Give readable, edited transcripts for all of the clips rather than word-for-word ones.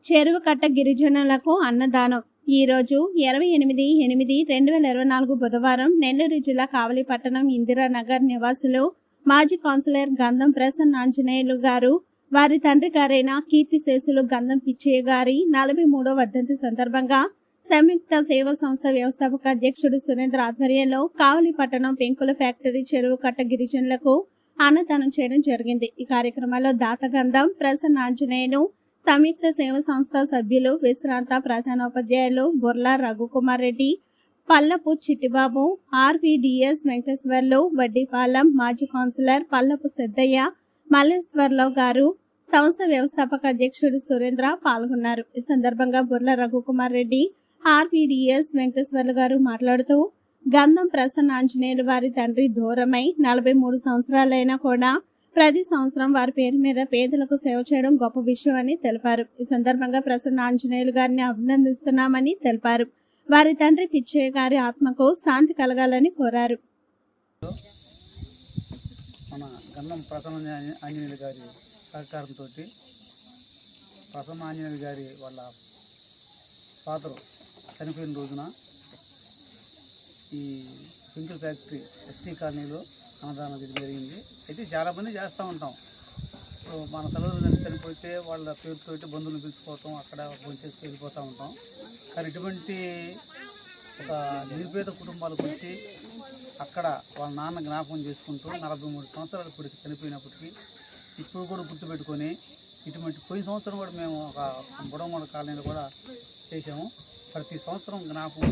చెరువు కట్ట గిరిజనులకు అన్నదానం. ఈరోజు 28/8/2024 బుధవారం నెల్లూరు జిల్లా కావలి పట్టణం ఇందిరానగర్ నివాసులు మాజీ కౌన్సిలర్ గంధం ప్రసన్న ఆంజనేయులు గారు వారి తండ్రి గారైన కీర్తిశేషులు గంధం పిచ్చయ్య గారి 43వ వర్ధంతి సందర్భంగా సంయుక్త సేవా సంస్థ వ్యవస్థాపక అధ్యక్షుడు సురేంద్ర ఆధ్వర్యంలో కావలి పట్టణం పెంకుల ఫ్యాక్టరీ చెరువు కట్ట గిరిజనులకు అన్నదానం చేయడం జరిగింది. ఈ కార్యక్రమంలో దాత గంధం ప్రసన్న ఆంజనేయులు, సంయుక్త సేవా సంస్థ సభ్యులు, విశ్రాంత ప్రధానోపాధ్యాయులు బొర్లా రఘుకుమార్ రెడ్డి, పల్లపు చిట్టిబాబు, ఆర్వీడీఎస్ వెంకటేశ్వర్లు, వడ్డీపాలెం మాజీ కౌన్సిలర్ పల్లపు సిద్దయ్య, మల్లేశ్వర్రావు గారు, సంస్థ వ్యవస్థాపక అధ్యక్షుడు సురేంద్ర పాల్గొన్నారు. ఈ సందర్భంగా బొర్లా రఘుకుమార్ రెడ్డి, ఆర్వీడీఎస్ వెంకటేశ్వర్లు గారు మాట్లాడుతూ గంధం ప్రసన్న ఆంజనేయులు వారి తండ్రి దూరమై 43 సంవత్సరాలైనా కూడా ప్రతి సంవత్సరం వారి పేరు మీద పేదలకు సేవ చేయడం గొప్ప విషయం అని తెలిపారు. ఈ సందర్భంగా ప్రసన్న ఆంజనేయులు గారిని అభినందిస్తున్నామని తెలిపారు. వారి తండ్రి పిచ్చయ్య గారి ఆత్మకు శాంతి కలగాలని కోరారు. మన గంధం ప్రసన్న ఆంజనేయులు గారి సహకారంతో ప్రసన్న ఆంజనేయులు గారి వాళ్ళ ఫాదర్ చనిపోయిన రోజున ఈ పెంకుల ఫ్యాక్టరీ ఎస్టీ కాలనీలో అన్నదానం జరిగింది. అయితే చాలామంది చేస్తూ ఉంటాం. మన తల్లిదండ్రులు చనిపోతే వాళ్ళ పేరుతో బంధువులు పిలుచుకోవటం, అక్కడ భోంచేసి వెళ్ళిపోతూ ఉంటాం. కానీ ఇటువంటి ఒక నిరుపేద కుటుంబాలకు వచ్చి అక్కడ వాళ్ళ నాన్న జ్ఞాపకం చేసుకుంటూ 43 సంవత్సరాల కొడుకు చనిపోయినప్పటికీ ఇప్పుడు కూడా గుర్తుపెట్టుకొని ఇటువంటి పోయిన సంవత్సరం కూడా మేము ఒక బుడమూడ కాలనీలో కూడా చేసాము. ప్రతి సంవత్సరం జ్ఞాపకం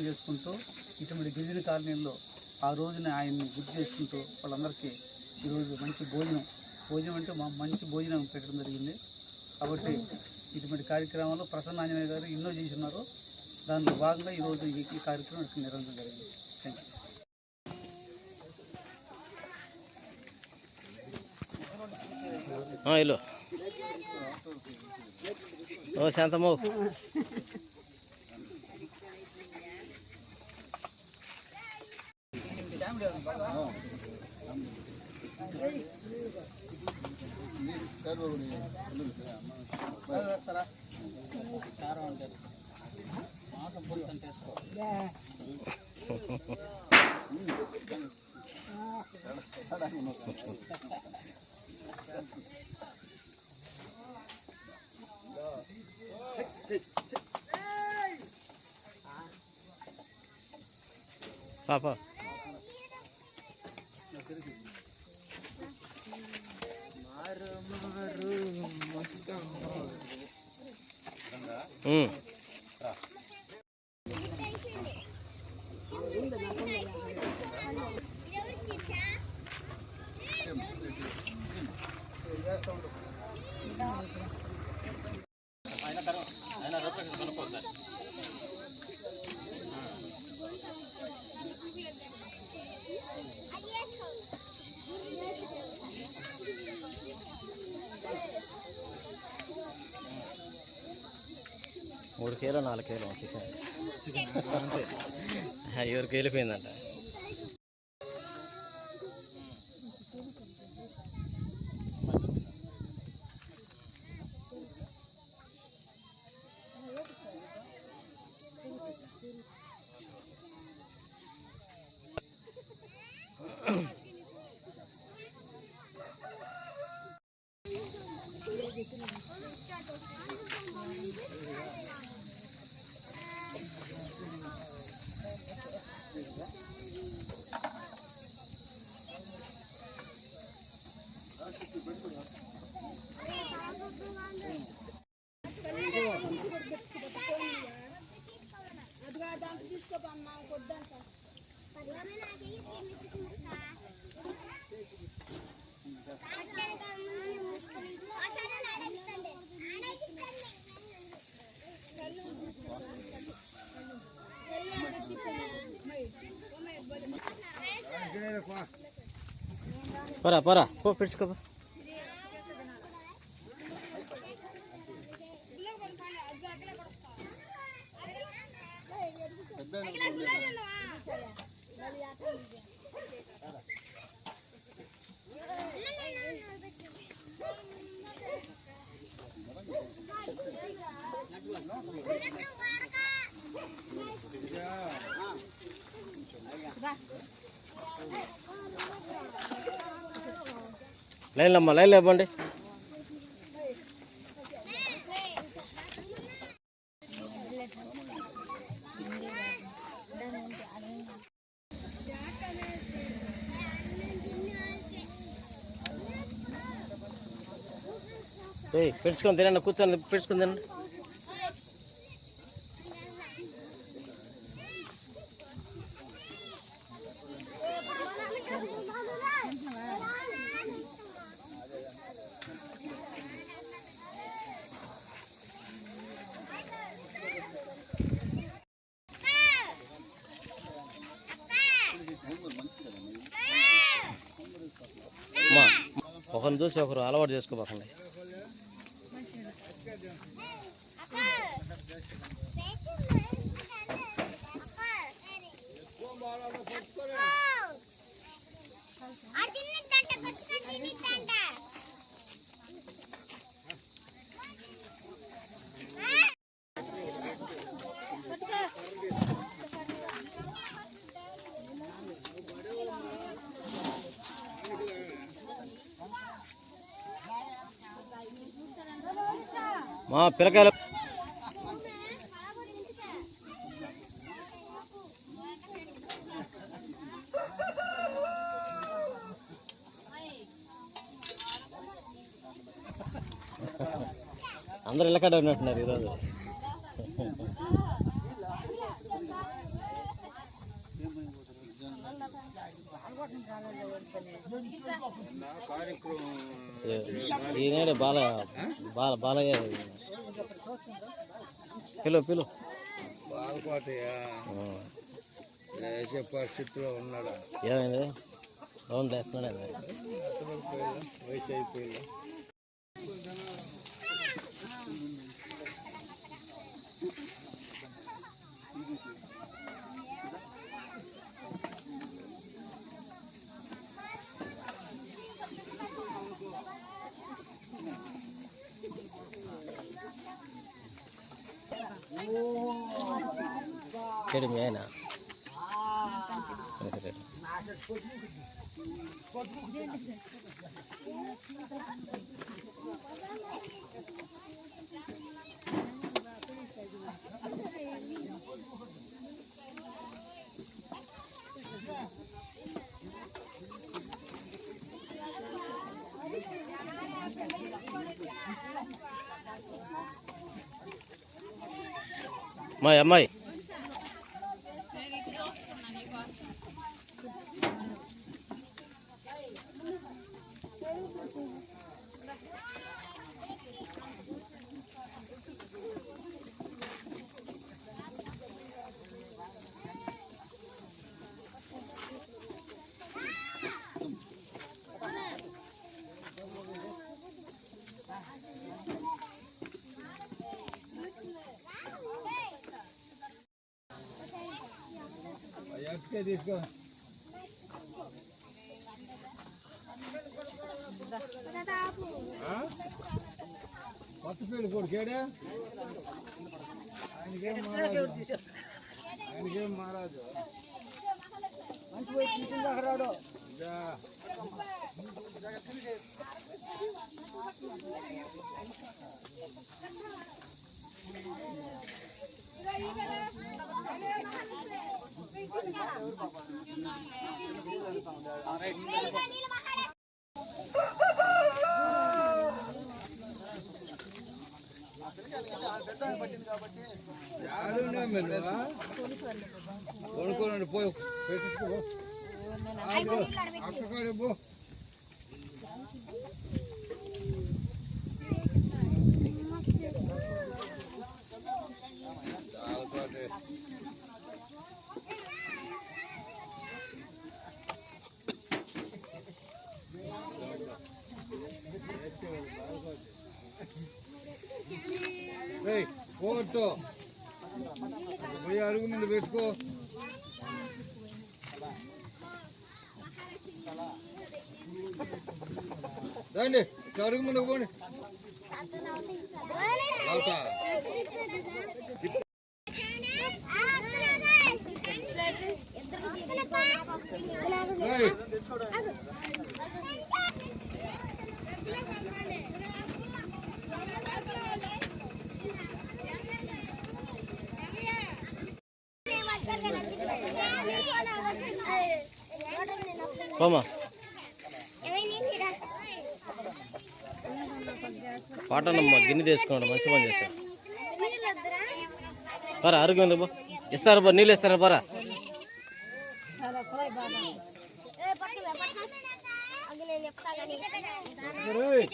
చేసుకుంటూ ఇటువంటి గిరిజన కాలనీల్లో ఆ రోజున ఆయన్ని గుర్తు చేసుకుంటూ వాళ్ళందరికీ ఈరోజు మంచి భోజనం అంటే మంచి భోజనం పెట్టడం జరిగింది. కాబట్టి ఇటువంటి కార్యక్రమాలు ప్రసన్న ఆంజనేయ గారు ఎన్నో చేస్తున్నారు. దానిలో భాగంగా ఈరోజు ఈ కార్యక్రమం నిర్వహించడం జరిగింది. Thank you. శాంతమ్మ పాపా మూడు కేలో 4 కేలో చికెన్ అంతే. ఎవరికి వెళ్ళిపోయిందంట. పోరా పోరా పో పిడుచుకో. లైన్లమ్మా లైన్లో ఇవ్వండి. పెట్టుకొని తినండి, కూర్చొని పెట్టుకొని తినండి. అమ్మా ఒకరిని చూసి ఒకరు అలవాటు చేసుకోబోకండి. మా పిల్లకాయలు అందరూ ఇళ్ళకాడ ఉన్నట్టున్నారు ఈరోజు. ఈయన బాలయ్య పిలు పరిస్థితిలో ఉన్నాడా? ఏమైంది? రౌండ్ వేస్తున్నాడు. వయసు అయిపోయింది. చెడు మీ ఆయన మా అమ్మాయి తీసుకో. కొత్తపేడు కొడుకేడా? ఆయనకేం మారాదు. రాడు. కొనుక్కోండి పోయి పెట్టించుకో. అక్కడ పో. పోగొట్టు పోయి అరుగు మీద పెట్టుకో. రండి అరుగు ముందుకు పోండి అవుతా రండి. పోమా పాటనమ్మా గిన్నె తీసుకున్నాడు మంచి పని చేశారు పరా అరుగు ఎందుకు బా ఇస్తారు బా నీళ్ళు ఇస్తారా పరా రేయ్.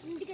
ఇంటికి